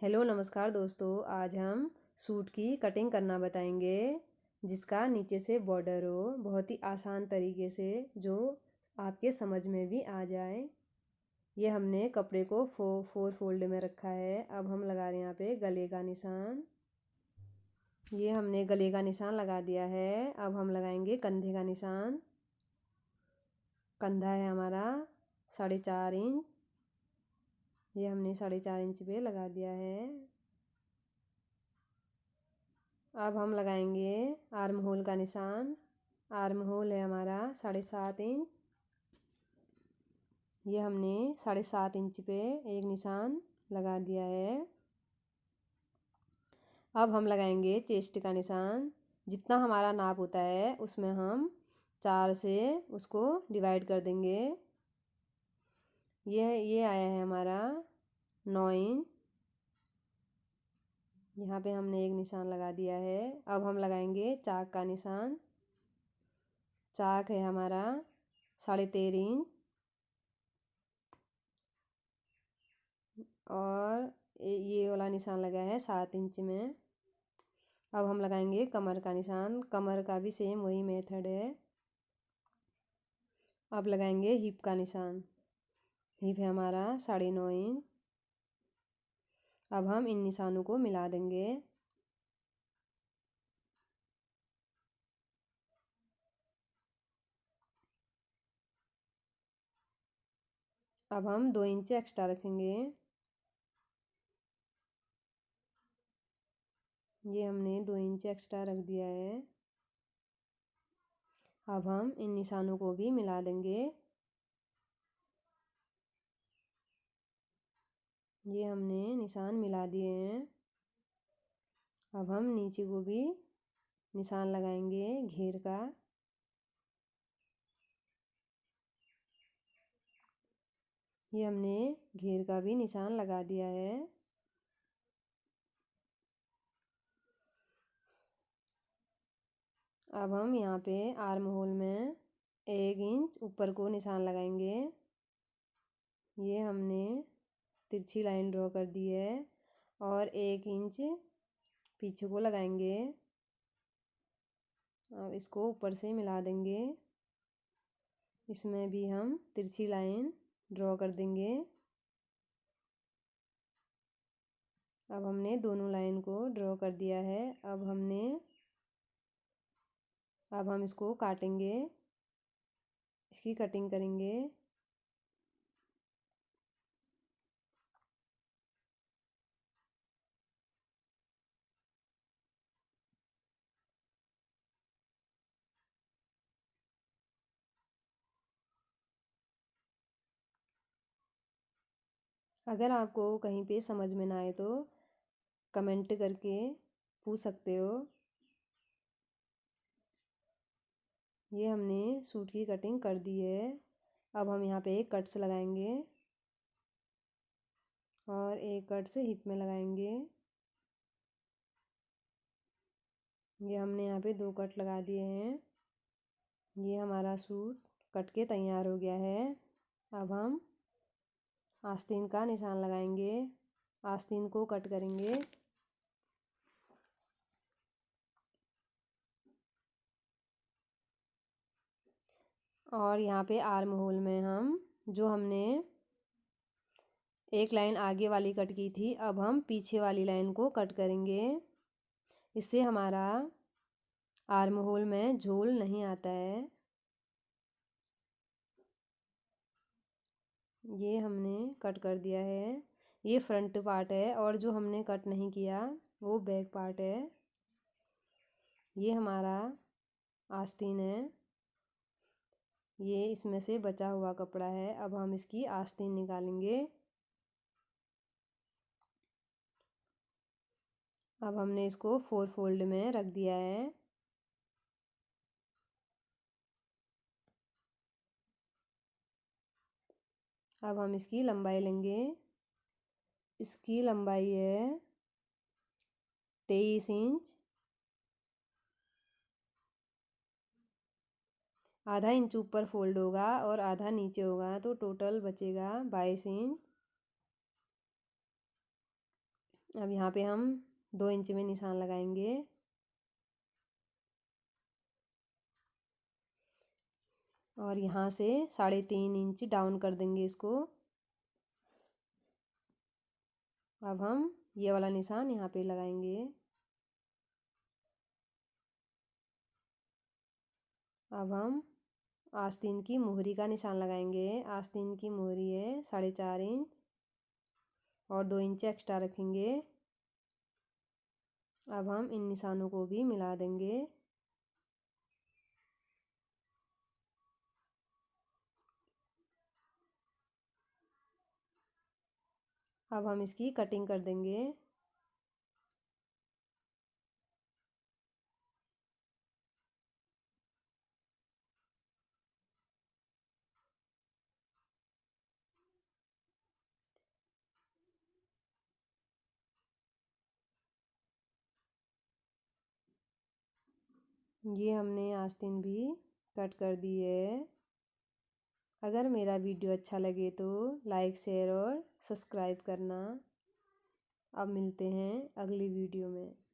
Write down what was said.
Hello नमस्कार दोस्तों। आज हम सूट की कटिंग करना बताएंगे जिसका नीचे से बॉर्डर हो, बहुत ही आसान तरीके से, जो आपके समझ में भी आ जाए। ये हमने कपड़े को फोर फोल्ड में रखा है। अब हम लगा रहे हैं यहाँ पे गले का निशान। ये हमने गले का निशान लगा दिया है। अब हम लगाएंगे कंधे का निशान। कंधा है हमारा 4.5 इंच। ये हमने 4.5 इंच पे लगा दिया है। अब हम लगाएंगे आर्म होल का निशान। आर्म होल है हमारा 7.5 इंच। ये हमने 7.5 इंच पे एक निशान लगा दिया है। अब हम लगाएंगे चेस्ट का निशान। जितना हमारा नाप होता है उसमें हम 4 से उसको डिवाइड कर देंगे। ये आया है हमारा 9 इंच। यहाँ पे हमने एक निशान लगा दिया है। अब हम लगाएंगे चाक का निशान। चाक है हमारा 13.5 इंच। और ये वाला निशान लगा है 7 इंच में। अब हम लगाएंगे कमर का निशान। कमर का भी सेम वही मेथड है। अब लगाएंगे हिप का निशान। हिप है हमारा 9.5 इंच। अब हम इन निशानों को मिला देंगे। अब हम 2 इंच एक्स्ट्रा रखेंगे। ये हमने 2 इंच एक्स्ट्रा रख दिया है। अब हम इन निशानों को भी मिला देंगे। ये हमने निशान मिला दिए हैं। अब हम नीचे को भी निशान लगाएंगे घेर का। ये हमने घेर का भी निशान लगा दिया है। अब हम यहाँ पे आर्म होल में 1 इंच ऊपर को निशान लगाएंगे। ये हमने तिरछी लाइन ड्रॉ कर दी है और 1 इंच पीछे को लगाएंगे। अब इसको ऊपर से मिला देंगे। इसमें भी हम तिरछी लाइन ड्रॉ कर देंगे। अब हमने दोनों लाइन को ड्रॉ कर दिया है। अब हम इसको काटेंगे, इसकी कटिंग करेंगे। अगर आपको कहीं पे समझ में ना आए तो कमेंट करके पूछ सकते हो। ये हमने सूट की कटिंग कर दी है। अब हम यहाँ पे कट्स लगाएंगे और एक कट्स हिप में लगाएंगे। ये हमने यहाँ पे 2 कट लगा दिए हैं। ये हमारा सूट कट के तैयार हो गया है। अब हम आस्तीन का निशान लगाएंगे। आस्तीन को कट करेंगे। और यहाँ पे आर्म होल में हम जो हमने एक लाइन आगे वाली कट की थी, अब हम पीछे वाली लाइन को कट करेंगे। इससे हमारा आर्म होल में झोल नहीं आता है। ये हमने कट कर दिया है। ये फ्रंट पार्ट है और जो हमने कट नहीं किया वो बैक पार्ट है। ये हमारा आस्तीन है। ये इसमें से बचा हुआ कपड़ा है। अब हम इसकी आस्तीन निकालेंगे। अब हमने इसको 4 फोल्ड में रख दिया है। अब हम इसकी लंबाई लेंगे। इसकी लंबाई है 23 इंच। आधा इंच ऊपर फोल्ड होगा और आधा नीचे होगा तो टोटल बचेगा 22 इंच। अब यहाँ पे हम 2 इंच में निशान लगाएंगे। और यहाँ से 3.5 इंच डाउन कर देंगे इसको। अब हम ये वाला निशान यहाँ पे लगाएंगे। अब हम आस्तीन की मोहरी का निशान लगाएंगे। आस्तीन की मोहरी है 4.5 इंच और 2 इंच एक्स्ट्रा रखेंगे। अब हम इन निशानों को भी मिला देंगे। अब हम इसकी कटिंग कर देंगे। ये हमने आस्तीन भी कट कर दी है। अगर मेरा वीडियो अच्छा लगे तो लाइक शेयर और सब्सक्राइब करना। अब मिलते हैं अगली वीडियो में।